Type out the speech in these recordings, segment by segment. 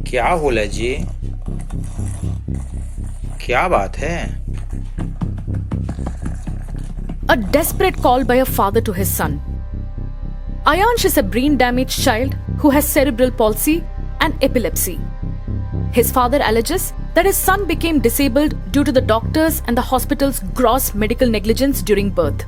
क्या बोला जी? क्या बात है? A desperate call by a father to his son. Aayansh is a brain-damaged child who has cerebral palsy and epilepsy. His father alleges that his son became disabled due to the doctors and the hospital's gross medical negligence during birth.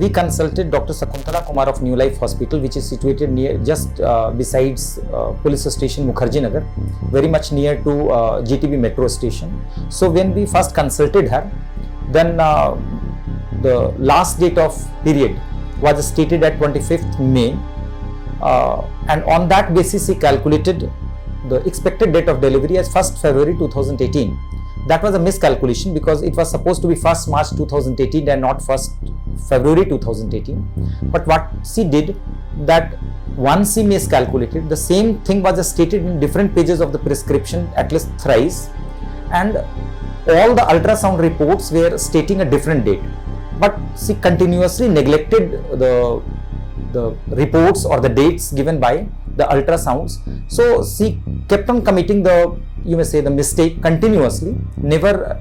We consulted Dr. Shakuntala Kumar of New Life Hospital, which is situated near just besides police station Mukherjee Nagar, very much near to GTB metro station. So when we first consulted her, then the last date of period was stated at 25th May, and on that basis he calculated the expected date of delivery as 1st February 2018. That was a miscalculation because it was supposed to be 1st March 2018 and not 1st February 2018. But what she did, that once she miscalculated, the same thing was stated in different pages of the prescription at least thrice, and all the ultrasound reports were stating a different date. But she continuously neglected the reports or the dates given by the ultrasounds. So she kept on committing the, you may say, the mistake continuously, never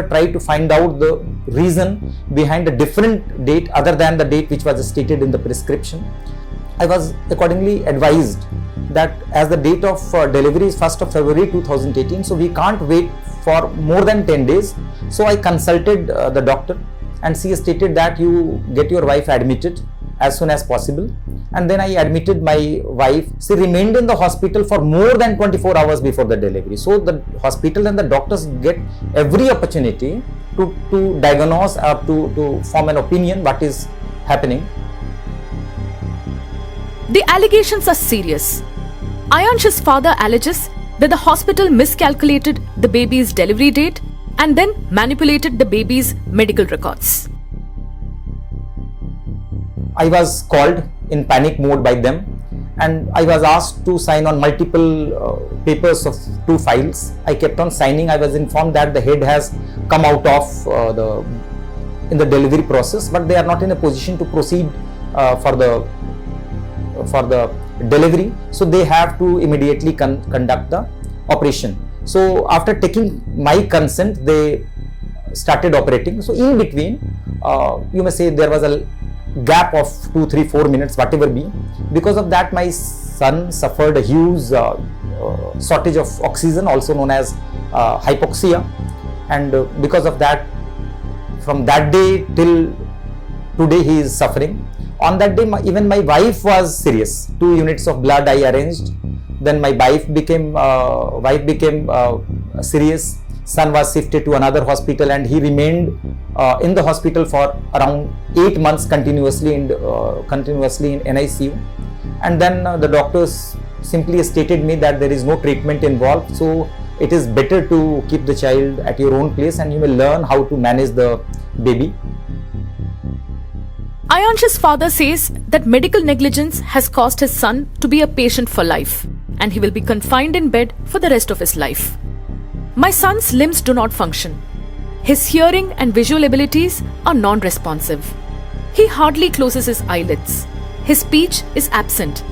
tried to find out the reason behind a different date other than the date which was stated in the prescription. I was accordingly advised that as the date of delivery is 1st of February 2018, so we can't wait for more than 10 days. So I consulted the doctor, and she stated that you get your wife admitted as soon as possible. And then I admitted my wife. She remained in the hospital for more than 24 hours before the delivery. So the hospital and the doctors get every opportunity to diagnose or to form an opinion what is happening. The allegations are serious. Ayansh's father alleges that the hospital miscalculated the baby's delivery date and then manipulated the baby's medical records. I was called in panic mode by them, and I was asked to sign on multiple papers of 2 files. I kept on signing. I was informed that the head has come out of in the delivery process, but they are not in a position to proceed for the delivery. So they have to immediately conduct the operation. So after taking my consent, they started operating. So in between, you may say there was a gap of 2, 3, 4 minutes, whatever be. Because of that, my son suffered a huge shortage of oxygen, also known as hypoxia, and because of that, from that day till today he is suffering. On that day, even my wife was serious. 2 units of blood I arranged. Then my wife became serious. Son was shifted to another hospital, and he remained in the hospital for around 8 months continuously in NICU. And then the doctors simply stated me that there is no treatment involved, so it is better to keep the child at your own place and you will learn how to manage the baby. Ayansh's father says that medical negligence has caused his son to be a patient for life, and he will be confined in bed for the rest of his life. My son's limbs do not function. His hearing and visual abilities are non-responsive. He hardly closes his eyelids. His speech is absent,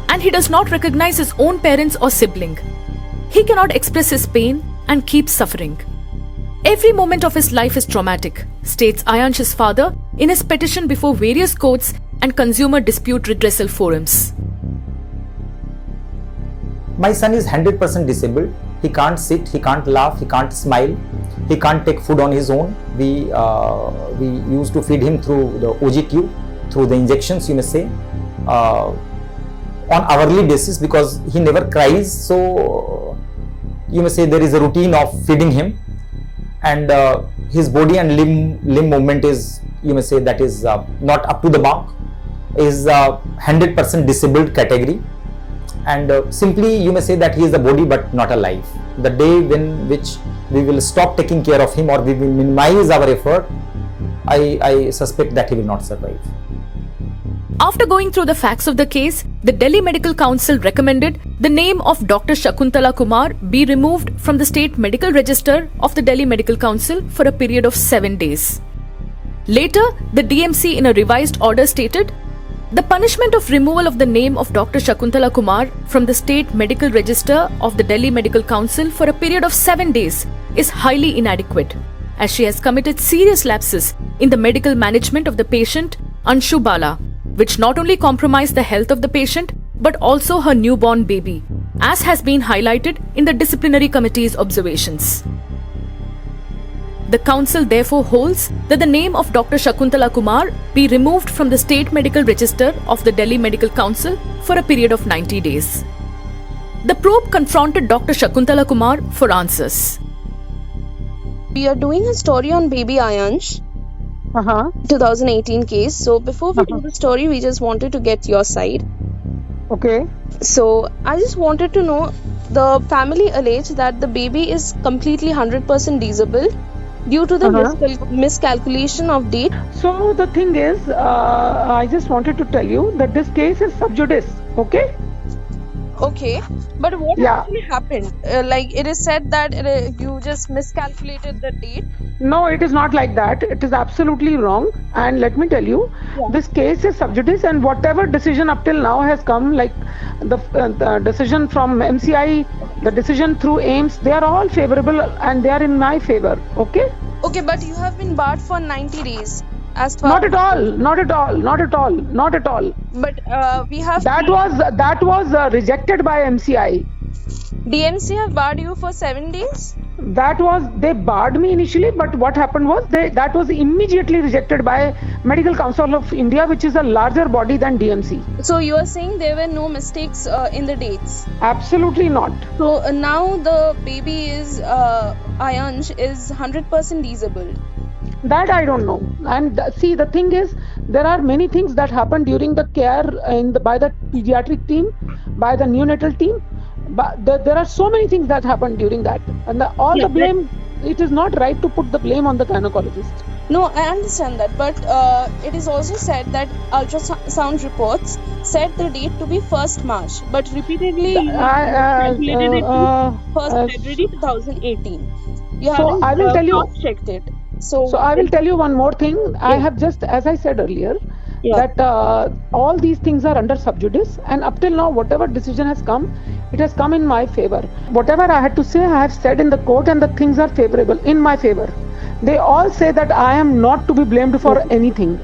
and he does not recognize his own parents or sibling. He cannot express his pain and keeps suffering. Every moment of his life is traumatic, states Ayansh's father in his petition before various courts and consumer dispute redressal forums. My son is 100% disabled. He can't sit, he can't laugh, he can't smile, he can't take food on his own. We used to feed him through the OG tube, through the injections, you may say, on hourly basis, because he never cries. So you may say there is a routine of feeding him, and his body and limb movement is, you may say, that is not up to the mark, is 100% disabled category. And simply you may say that he is the body but not alive. The day when which we will stop taking care of him or we will minimize our effort, I suspect that he will not survive. After going through the facts of the case, the Delhi Medical Council recommended the name of Dr. Shakuntala Kumar be removed from the State Medical Register of the Delhi Medical Council for a period of 7 days. Later, the DMC in a revised order stated, The punishment of removal of the name of Dr. Shakuntala Kumar from the State Medical Register of the Delhi Medical Council for a period of 7 days is highly inadequate, as she has committed serious lapses in the medical management of the patient Anshu Bala, which not only compromised the health of the patient but also her newborn baby, as has been highlighted in the disciplinary committee's observations. The council therefore holds that the name of Dr. Shakuntala Kumar be removed from the State Medical Register of the Delhi Medical Council for a period of 90 days. The probe confronted Dr. Shakuntala Kumar for answers. We are doing a story on baby Aayansh, Uh-huh. 2018 case. So before we do the story, we just wanted to get your side. Okay. So I just wanted to know, the family alleged that the baby is completely 100% disabled due to the miscalculation of date. So the thing is, I just wanted to tell you that this case is sub judice. Okay. Okay, but what Yeah. actually happened? Like it is said that you just miscalculated the date. No, it is not like that. It is absolutely wrong. And let me tell you, this case is sub judice, and whatever decision up till now has come, like the decision from MCI, the decision through AIMS, they are all favorable and they are in my favor. Okay. Okay, but you have been barred for 90 days. As far Not at all. Not at all. Not at all. Not at all. But we have That was rejected by MCI. DMC have barred you for 7 days. They barred me initially, but what happened was that was immediately rejected by Medical Council of India, which is a larger body than DMC. So you are saying there were no mistakes in the dates. Absolutely not. So now the baby is Aayansh is 100% disabled. That I don't know. And see, the thing is, there are many things that happen during the care by the pediatric team, by the neonatal team. But there are so many things that happen during that, and the blame. It is not right to put the blame on the gynecologist. No, I understand that, but it is also said that ultrasound reports set the date to be 1st March, but repeatedly you calculated it to 1st February 2018. You So I will tell you. checked it. So I will tell you one more thing. I have just, as I said earlier, that all these things are under sub judice, and up till now, whatever decision has come, it has come in my favor. Whatever I had to say, I have said in the court, and the things are favorable in my favor. They all say that I am not to be blamed for anything.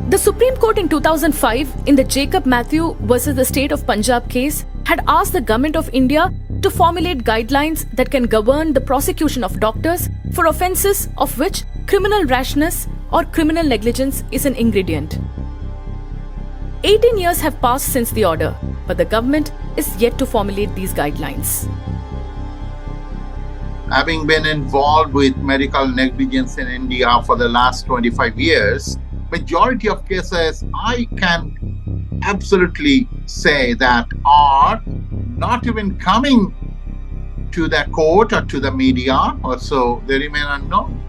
The Supreme Court in 2005, in the Jacob Matthew versus the State of Punjab case, had asked the Government of India to formulate guidelines that can govern the prosecution of doctors for offences of which criminal rashness or criminal negligence is an ingredient. 18 years have passed since the order, but the government is yet to formulate these guidelines. Having been involved with medical negligence in India for the last 25 years, majority of cases I can absolutely say that are not even coming to the court or to the media, or so they remain unknown.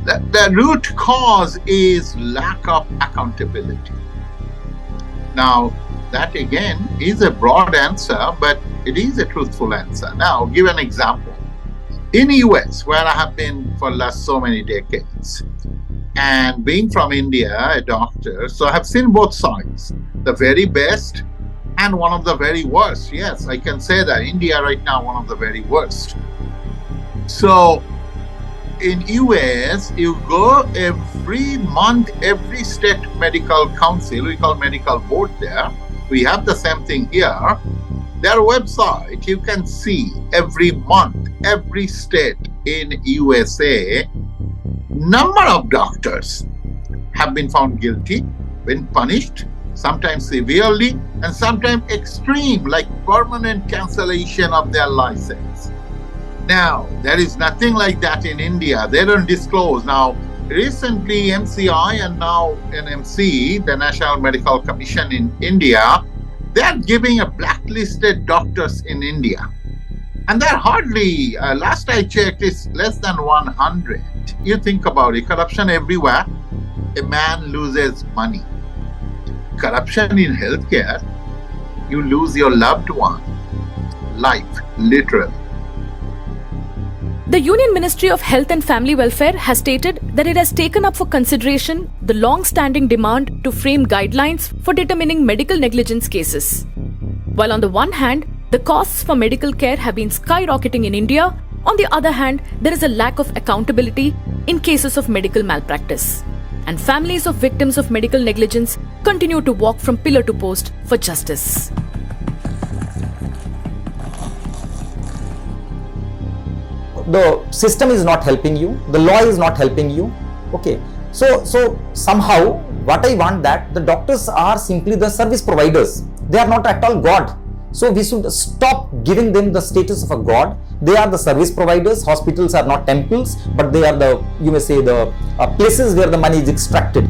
The root cause is lack of accountability. Now, that again is a broad answer, but it is a truthful answer. Now, I'll give an example. In US, where I have been for last so many decades, and being from India, a doctor, so I have seen both sides, the very best and one of the very worst. Yes, I can say that India right now, one of the very worst. So in US, you go every month, every state medical council, we call medical board there. We have the same thing here. Their website, you can see every month, every state in USA, number of doctors have been found guilty, been punished, sometimes severely, and sometimes extreme, like permanent cancellation of their license. Now, there is nothing like that in India. They don't disclose. Now, recently MCI and now NMC, the National Medical Commission in India, they are giving a blacklisted doctors in India. And they're hardly, last I checked, is less than 100. You think about it, corruption everywhere. A man loses money. Corruption in healthcare, you lose your loved one. Life, literally. The Union Ministry of Health and Family Welfare has stated that it has taken up for consideration the long-standing demand to frame guidelines for determining medical negligence cases. While on the one hand, the costs for medical care have been skyrocketing in India, on the other hand, there is a lack of accountability in cases of medical malpractice. And families of victims of medical negligence continue to walk from pillar to post for justice. The system is not helping you, the law is not helping you. Okay, so somehow what I want that the doctors are simply the service providers. They are not at all God. So we should stop giving them the status of a God. They are the service providers. Hospitals are not temples, but they are the, you may say, the places where the money is extracted.